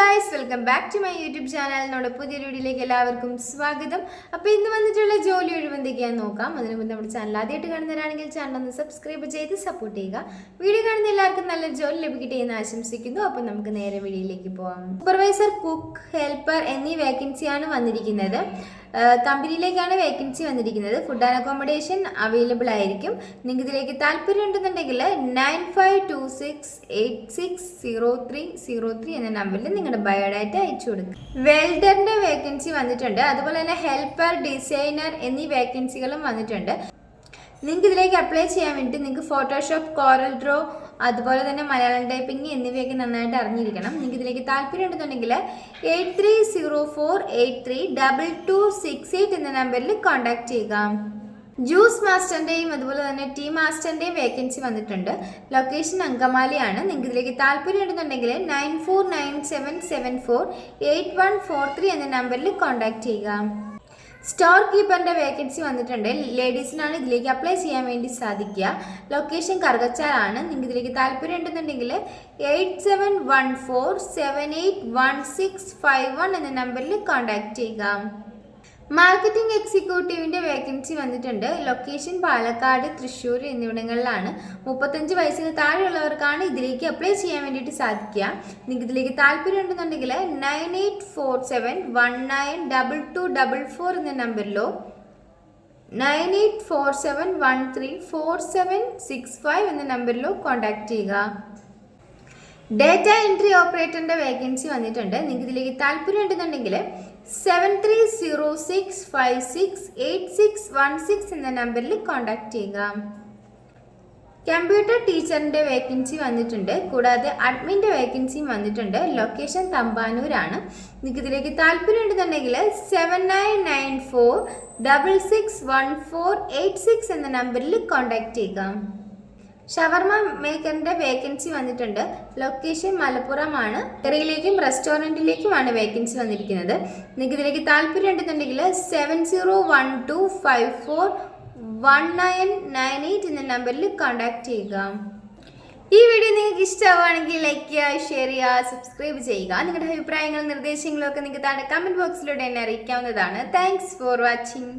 Guys, welcome back to my YouTube channel. നമ്മുടെ പുതിയ വീഡിയോയിലേക്ക് എല്ലാവർക്കും സ്വാഗതം. അപ്പോൾ ഇന്ന് വന്നിട്ടുള്ള ജോലി ഒഴിവ് എന്തൊക്കെയാണെന്ന് നോക്കാം. അതിന് മുമ്പ് നമ്മുടെ ചാനൽ ആദ്യമായിട്ട് കാണുന്നവരാണെങ്കിൽ ചാനൽ ഒന്ന് സബ്സ്ക്രൈബ് ചെയ്ത് സപ്പോർട്ട് ചെയ്യുക. വീഡിയോ കാണുന്ന എല്ലാവർക്കും നല്ലൊരു ജോലി ലഭിക്കട്ടെ എന്ന് ആശംസിക്കുന്നു. അപ്പോൾ നമുക്ക് നേരെ വീഡിയോയിലേക്ക് പോകാം. സൂപ്പർവൈസർ, കുക്ക്, ഹെൽപ്പർ എന്നീ വേക്കൻസിയാണ് വന്നിരിക്കുന്നത്. കമ്പനിയിലേക്കാണ് വേക്കൻസി വന്നിരിക്കുന്നത്. ഫുഡ് ആൻഡ് അക്കോമഡേഷൻ അവൈലബിൾ ആയിരിക്കും. നിങ്ങൾക്ക് ഇതിലേക്ക് താല്പര്യം ഉണ്ടെന്നുണ്ടെങ്കിൽ 9526860303 എന്ന നമ്പറിൽ നിങ്ങളുടെ ബയോഡാറ്റ അയച്ചു കൊടുക്കുക. വെൽഡറിന്റെ വേക്കൻസി വന്നിട്ടുണ്ട്. അതുപോലെ തന്നെ ഹെൽപ്പർ, ഡിസൈനർ എന്നീ വേക്കൻസികളും വന്നിട്ടുണ്ട്. നിങ്ങൾക്ക് ഇതിലേക്ക് അപ്ലൈ ചെയ്യാൻ വേണ്ടി നിങ്ങൾക്ക് ഫോട്ടോഷോപ്പ്, കോറൽ ഡ്രോ, അതുപോലെ തന്നെ മലയാളം ടൈപ്പിംഗ് എന്നിവയൊക്കെ നന്നായിട്ട് അറിഞ്ഞിരിക്കണം. നിങ്ങൾക്ക് ഇതിലേക്ക് താല്പര്യം ഉണ്ടെന്നുണ്ടെങ്കിൽ 8304832268 എന്ന നമ്പറിൽ കോൺടാക്ട് ചെയ്യുക. ജ്യൂസ് മാസ്റ്ററിൻ്റെയും അതുപോലെ തന്നെ ടീ മാസ്റ്ററിൻ്റെയും വേക്കൻസി വന്നിട്ടുണ്ട്. ലൊക്കേഷൻ അങ്കമാലിയാണ്. നിങ്ങൾക്ക് ഇതിലേക്ക് താല്പര്യം ഉണ്ടെന്നുണ്ടെങ്കിൽ 9497748143 എന്ന നമ്പറിൽ കോൺടാക്ട് ചെയ്യുക. സ്റ്റോർ കീപ്പറിന്റെ വേക്കൻസി വന്നിട്ടുണ്ട്. ലേഡീസിനാണ് ഇതിലേക്ക് അപ്ലൈ ചെയ്യാൻ വേണ്ടി സാധിക്കുക. ലൊക്കേഷൻ കറുകച്ചാലാണ്. നിങ്ങൾക്ക് ഇതിലേക്ക് താല്പര്യം ഉണ്ടെന്നുണ്ടെങ്കിൽ 8714781651 എന്ന നമ്പറിൽ കോൺടാക്ട് ചെയ്യുക. മാർക്കറ്റിംഗ് എക്സിക്യൂട്ടീവിന്റെ വേക്കൻസി വന്നിട്ടുണ്ട്. ലൊക്കേഷൻ പാലക്കാട്, തൃശ്ശൂർ എന്നിവിടങ്ങളിലാണ്. 35 വയസ്സിന് താഴെയുള്ളവർക്കാണ് ഇതിലേക്ക് അപ്ലൈ ചെയ്യാൻ വേണ്ടിയിട്ട് സാധിക്കുക. നിങ്ങൾക്ക് ഇതിലേക്ക് താല്പര്യം ഉണ്ടെന്നുണ്ടെങ്കിൽ 9847192244 എന്ന നമ്പറിലോ 9847134765 എന്ന നമ്പറിലോ കോൺടാക്ട് ചെയ്യുക. ഡേറ്റ എൻട്രി ഓപ്പറേറ്ററിന്റെ വേക്കൻസി വന്നിട്ടുണ്ട്. നിങ്ങൾക്ക് ഇതിലേക്ക് താല്പര്യം ഉണ്ടെന്നുണ്ടെങ്കിൽ 7306568616 എന്ന നമ്പറിൽ കോൺടാക്ട് ചെയ്യുക. കമ്പ്യൂട്ടർ ടീച്ചറിന്റെ വേക്കൻസി വന്നിട്ടുണ്ട്. കൂടാതെ അഡ്മിന്റെ വേക്കൻസിയും വന്നിട്ടുണ്ട്. ലൊക്കേഷൻ തമ്പാനൂരാണ്. നിങ്ങൾക്ക് ഇതിലേക്ക് താല്പര്യം ഉണ്ടെന്നുണ്ടെങ്കിൽ 7994661486 എന്ന നമ്പറിൽ കോൺടാക്ട് ചെയ്യുക. ഷവർമ മേക്കറിന്റെ വേക്കൻസി വന്നിട്ടുണ്ട്. ലൊക്കേഷൻ മലപ്പുറമാണ്. ബേക്കറിയിലേക്കും റെസ്റ്റോറൻറ്റിലേക്കുമാണ് വേക്കൻസി വന്നിരിക്കുന്നത്. നിങ്ങൾക്ക് ഇതിലേക്ക് താല്പര്യം ഉണ്ടെന്നുണ്ടെങ്കിൽ 7012541998 എന്ന നമ്പറിൽ കോൺടാക്ട് ചെയ്യുക. ഈ വീഡിയോ നിങ്ങൾക്ക് ഇഷ്ടമാവുകയാണെങ്കിൽ ലൈക്ക് ചെയ്യുക, ഷെയർ ചെയ്യുക, സബ്സ്ക്രൈബ് ചെയ്യുക. നിങ്ങളുടെ അഭിപ്രായങ്ങളും നിർദ്ദേശങ്ങളും ഒക്കെ നിങ്ങൾക്ക് താഴെ കമന്റ് ബോക്സിലൂടെ എന്നെ അറിയിക്കാവുന്നതാണ്. Thanks for watching.